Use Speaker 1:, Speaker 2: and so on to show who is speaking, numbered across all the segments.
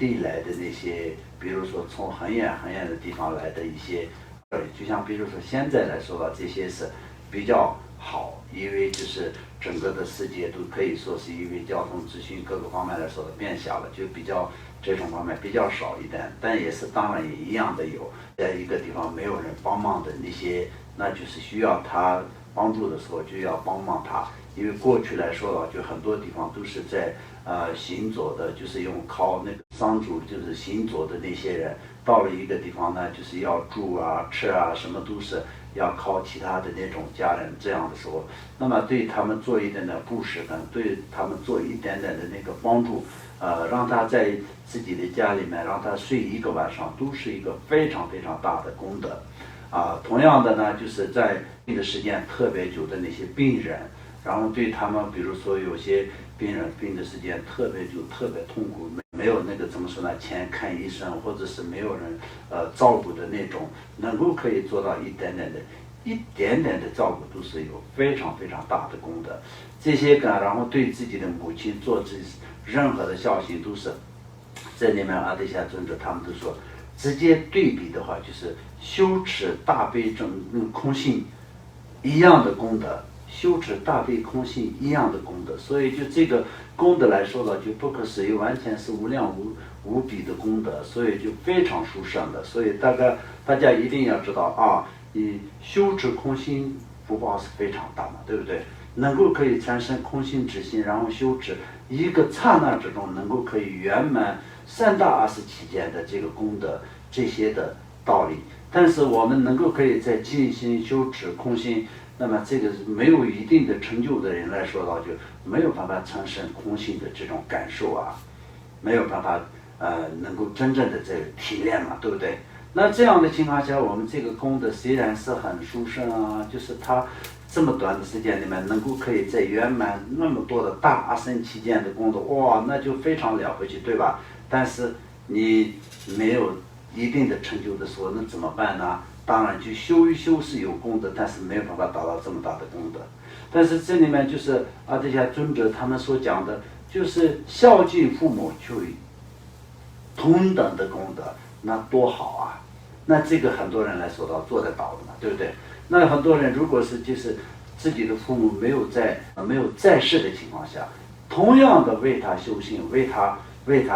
Speaker 1: 地来的那些，比如说从很远很远的地方来的一些，就像比如说现在来说的这些是比较好，因为就是整个的世界都可以说是因为交通资讯各个方面来说的变小了，就比较这种方面比较少一点，但也是当然也一样的有，在一个地方没有人帮忙的那些，那就是需要他帮助的时候就要帮忙他，因为过去来说的就很多地方都是在行走的，就是用靠那个商主，就是行走的那些人，到了一个地方呢，就是要住啊、吃啊，什么都是要靠其他的那种家人，这样的时候，那么对他们做一点点布施呢，对他们做一点点的那个帮助，让他在自己的家里面让他睡一个晚上，都是一个非常非常大的功德。同样的呢，就是在病的时间特别久的那些病人，然后对他们，比如说有些病人病的时间特别久、特别痛苦，没有那个怎么说呢，钱看医生，或者是没有人照顾的那种，能够可以做到一点点的照顾，都是有非常非常大的功德。这些个，然后对自己的母亲做任何的孝心，都是在里面阿底峡尊者他们都说，直接对比的话，就是修持大悲咒跟空性一样的功德，修持大悲空性一样的功德，所以就这个功德来说呢，就不可思议，完全是无量无比的功德，所以就非常殊胜的。所以大家一定要知道啊，你修持空性福报是非常大的，对不对？能够可以产生空性之心，然后修持一个刹那之中，能够可以圆满三大27件的这个功德，这些的道理。但是我们能够可以在静心修持空心，那么这个没有一定的成就的人来说到，就没有办法产生空性的这种感受啊，没有办法能够真正的这个提炼嘛，对不对？那这样的情况下，我们这个功德虽然是很殊胜啊，就是它这么短的时间里面能够可以在圆满那么多的大27件的功德，哇，那就非常了不起，对吧？但是你没有一定的成就的时候，那怎么办呢？当然就修一修是有功德，但是没有办法达到这么大的功德。但是这里面就是这些尊者他们所讲的，就是孝敬父母就同等的功德，那多好啊！那这个很多人来说到做得到的嘛，对不对？那很多人如果是就是自己的父母没有在世的情况下，同样的为他修行，为他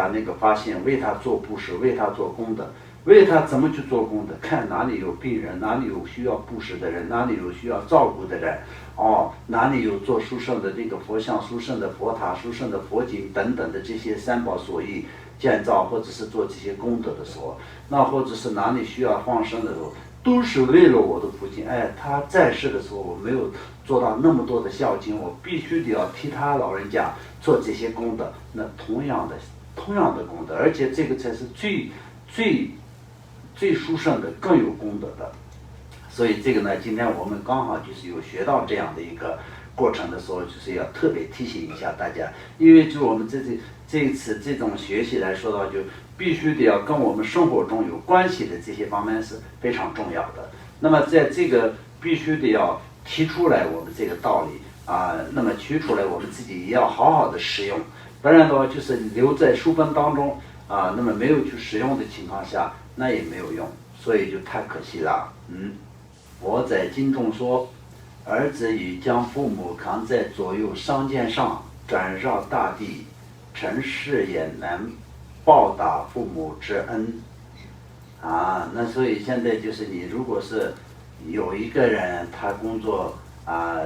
Speaker 1: 那个发现，为他做布施，为他做功德，为他怎么去做功德，看哪里有病人，哪里有需要布施的人，哪里有需要照顾的人，哪里有做殊胜的那个佛像、殊胜的佛塔、殊胜的佛经等等的这些三宝所依建造，或者是做这些功德的时候，那或者是哪里需要放生的时候，都是为了我的父亲。他在世的时候我没有做到那么多的孝敬，我必须得要替他老人家做这些功德，那同样的功德，而且这个才是最殊胜的，更有功德的。所以这个呢，今天我们刚好就是有学到这样的一个过程的时候，就是要特别提醒一下大家，因为就我们这一次这种学习来说到，就必须得要跟我们生活中有关系的这些方面是非常重要的。那么在这个必须得要提出来我们这个道理那么提出来我们自己也要好好的使用，不然的话就是留在书本当中那么没有去使用的情况下，那也没有用，所以就太可惜了。佛在经中说，儿子与将父母扛在左右商肩上，转绕大地，尘世也难报答父母之恩。那所以现在就是你如果是有一个人他工作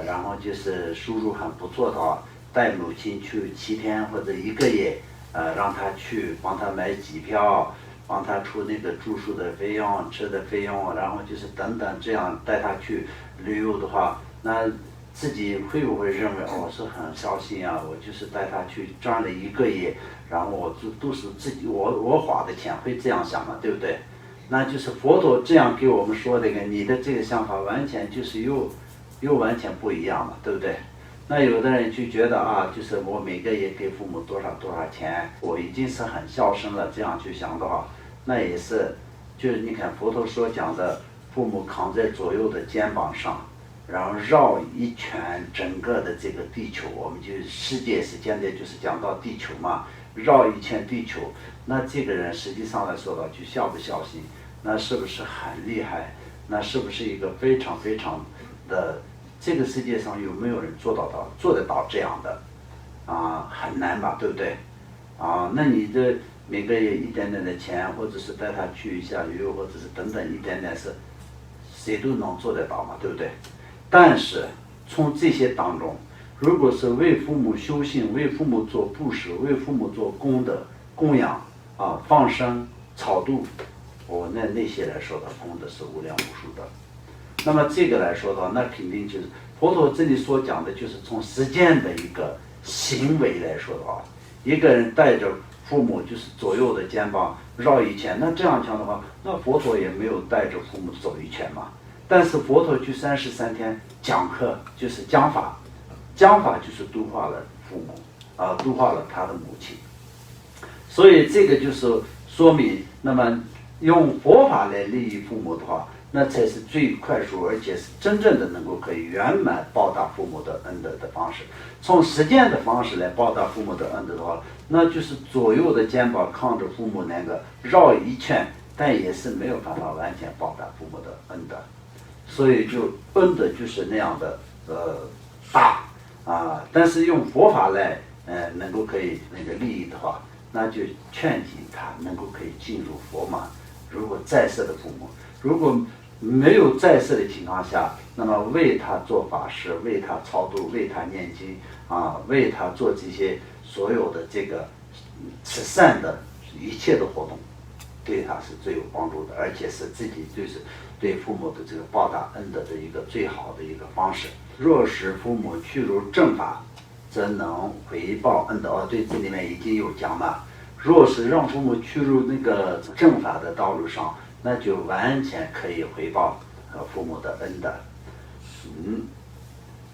Speaker 1: 然后就是收入很不错的话，带母亲去7天或者1个月，让他去帮他买机票，帮他出那个住宿的费用、吃的费用，然后就是等等，这样带他去旅游的话，那自己会不会认为是很孝心啊？我就是带他去赚了1个月，然后我都是自己我花的钱，会这样想嘛，对不对？那就是佛陀这样给我们说的，你的这个想法完全就是又完全不一样嘛，对不对？那有的人就觉得就是我每个月给父母多少钱，我已经是很孝顺了，这样去想的话，那也是，就是你看佛陀所讲的，父母扛在左右的肩膀上，然后绕一圈整个的这个地球，我们就世界是现在就是讲到地球嘛，绕一圈地球，那这个人实际上来说到，就孝不孝心，那是不是很厉害？那是不是一个非常非常的？这个世界上有没有人做得到这样的？很难吧，对不对？那你这每个月一点点的钱，或者是带他去一下旅游，或者是等等一点点是，谁都能做得到嘛，对不对？但是从这些当中，如果是为父母修行，为父母做布施，为父母做功德供养放生超度，那些来说的功德是无量无数的。那么这个来说的，那肯定就是佛陀这里所讲的，就是从实践的一个行为来说的话，一个人带着父母就是左右的肩膀绕一圈，那这样讲的话，那佛陀也没有带着父母走一圈嘛。但是佛陀去33天讲课，就是讲法就是度化了父母度化了他的母亲。所以这个就是说明，那么用佛法来利益父母的话，那才是最快速，而且是真正的能够可以圆满报答父母的恩德的方式。从实践的方式来报答父母的恩德的话，那就是左右的肩膀靠着父母那个绕一圈，但也是没有办法完全报答父母的恩德。所以就恩德就是那样的大但是用佛法来能够可以那个利益的话，那就劝诫他能够可以进入佛门。如果在世的父母，如果没有在世的情况下，那么为他做法事，为他超度，为他念经为他做这些所有的这个慈善的一切的活动，对他是最有帮助的，而且是自己就是对父母的这个报答恩德的一个最好的一个方式。若使父母去入正法，则能回报恩德。对，这里面已经有讲了。若是让父母去入那个正法的道路上，那就完全可以回报父母的恩德。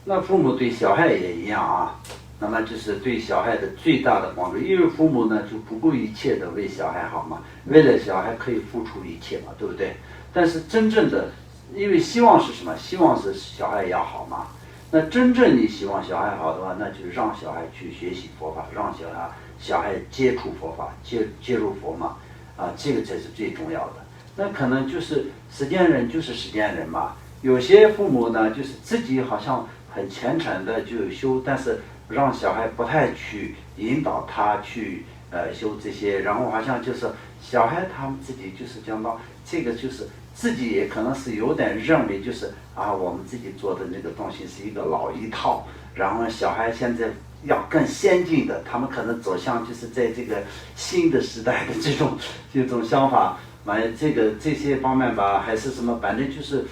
Speaker 1: 那父母对小孩也一样那么就是对小孩的最大的帮助，因为父母呢就不顾一切的为小孩好嘛，为了小孩可以付出一切嘛，对不对？但是真正的，因为希望是什么？希望是小孩要好嘛。那真正你希望小孩好的话，那就让小孩去学习佛法，让小孩接触佛法，接入佛嘛，这个才是最重要的。那可能就是实践人就是实践人嘛，有些父母呢就是自己好像很虔诚的就修，但是让小孩不太去引导他去修这些，然后好像就是小孩他们自己就是讲到这个就是自己也可能是有点认为就是我们自己做的那个东西是一个老一套，然后小孩现在要更先进的，他们可能走向就是在这个新的时代的这种想法，这些方面吧，还是什么，反正就是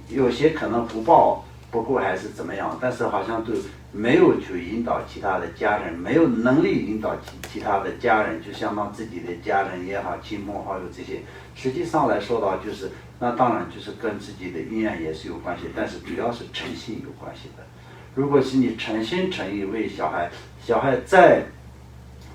Speaker 1: 有些可能福报不够还是怎么样，但是好像都没有去引导其他的家人，没有能力引导其他的家人，就相当自己的家人也好，亲朋好友这些，实际上来说到就是那当然就是跟自己的因缘也是有关系，但是主要是诚信有关系的。如果是你诚心诚意为小孩在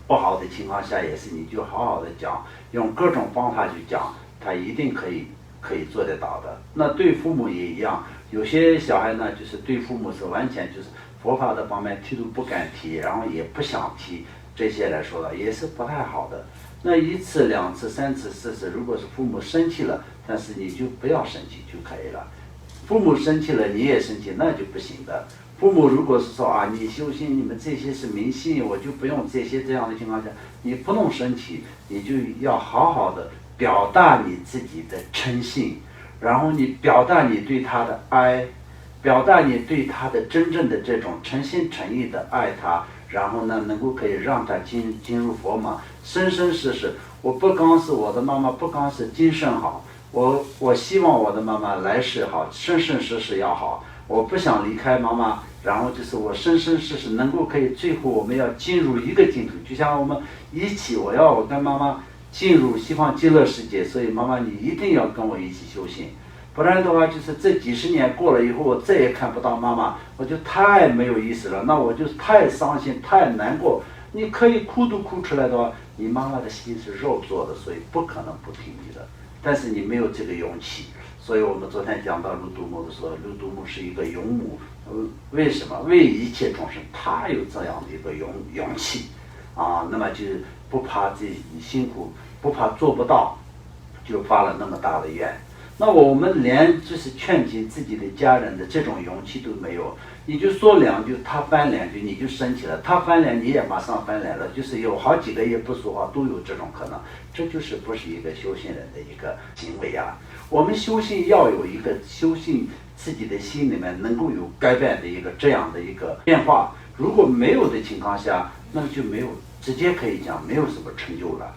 Speaker 1: 不好的情况下，也是你就好好的讲，用各种方法去讲，他一定可以做得到的。那对父母也一样，有些小孩呢，就是对父母是完全就是佛法的方面提都不敢提，然后也不想提，这些来说的也是不太好的。那1次、2次、3次、4次，如果是父母生气了，但是你就不要生气就可以了。父母生气了，你也生气，那就不行的。父母如果是说你修行，你们这些是迷信，我就不用这样的情况下，你不能生气，你就要好好的表达你自己的诚信，然后你表达你对他的爱，表达你对他的真正的这种诚心诚意的爱他，然后呢能够可以让他进入佛门，生生世世。我不光是我的妈妈，不光是今生好，我希望我的妈妈来世好，生生世世要好。我不想离开妈妈，然后就是我生生世世能够可以，最后我们要进入一个净土，就像我们一起，我跟妈妈进入西方极乐世界，所以妈妈你一定要跟我一起修行，不然的话就是这几十年过了以后，我再也看不到妈妈，我就太没有意思了，那我就太伤心太难过。你可以哭都哭出来的话，你妈妈的心是肉做的，所以不可能不听你的，但是你没有这个勇气。所以我们昨天讲到卢度母的时候，卢度母是一个勇母，为什么？为一切众生，他有这样的一个勇气，那么就不怕自己辛苦，不怕做不到，就发了那么大的愿。那我们连就是劝进自己的家人的这种勇气都没有，你就说2句，他翻2句你就生气了，他翻脸你也马上翻脸了，就是有好几个月不说话都有这种可能，这就是不是一个修行人的一个行为啊。我们修行要有一个修行自己的心里面能够有改变的一个这样的一个变化，如果没有的情况下，那么就没有，直接可以讲没有什么成就了。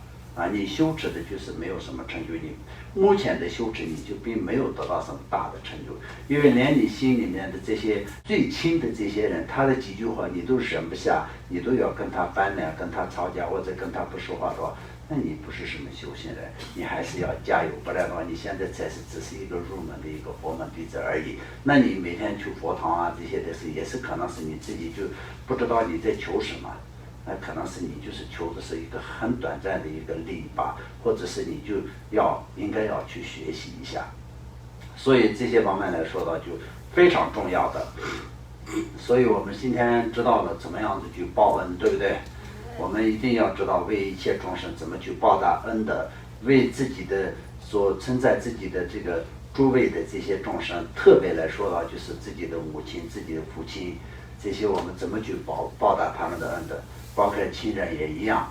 Speaker 1: 你修持的就是没有什么成就，你目前的修持你就并没有得到什么大的成就，因为连你心里面的这些最亲的这些人，他的几句话你都忍不下，你都要跟他翻脸，跟他吵架或者跟他不说话的话，那你不是什么修行人，你还是要加油，不然的话你现在才是只是一个入门的一个佛门弟子而已。那你每天去佛堂啊这些的事，也是可能是你自己就不知道你在求什么，那可能是你就是求的是一个很短暂的一个利益吧，或者是你就应该要去学习一下。所以这些方面来说的就非常重要的。所以我们今天知道了怎么样子去报恩，对不对？我们一定要知道为一切众生怎么去报答恩的，为自己的所存在自己的这个诸位的这些众生，特别来说到就是自己的母亲、自己的父亲，这些我们怎么去报答他们的恩的，包括亲人也一样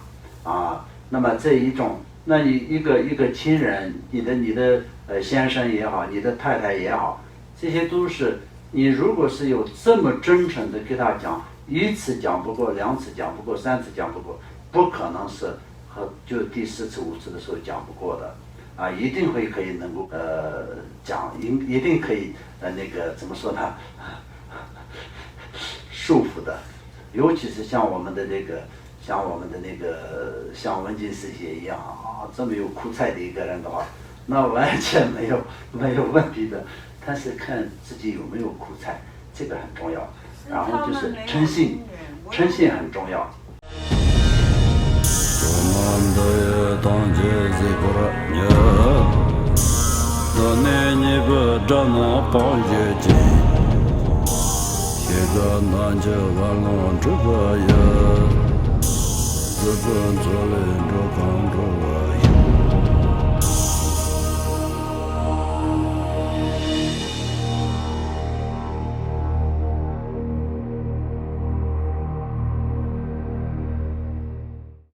Speaker 1: 那么这一种，那你一个亲人，你的先生也好，你的太太也好，这些都是你如果是有这么真诚的给他讲，1次讲不过，2次讲不过，3次讲不过，不可能是就第4次5次的时候讲不过的一定会可以能够讲，一定可以那个怎么说呢，束缚的。尤其是像我们的那个像文静师姐一样这么有苦菜的一个人的话，那完全没有问题的。但是看自己有没有苦菜，这个很重要。然后就是诚信很重要。
Speaker 2: 自本自论着光着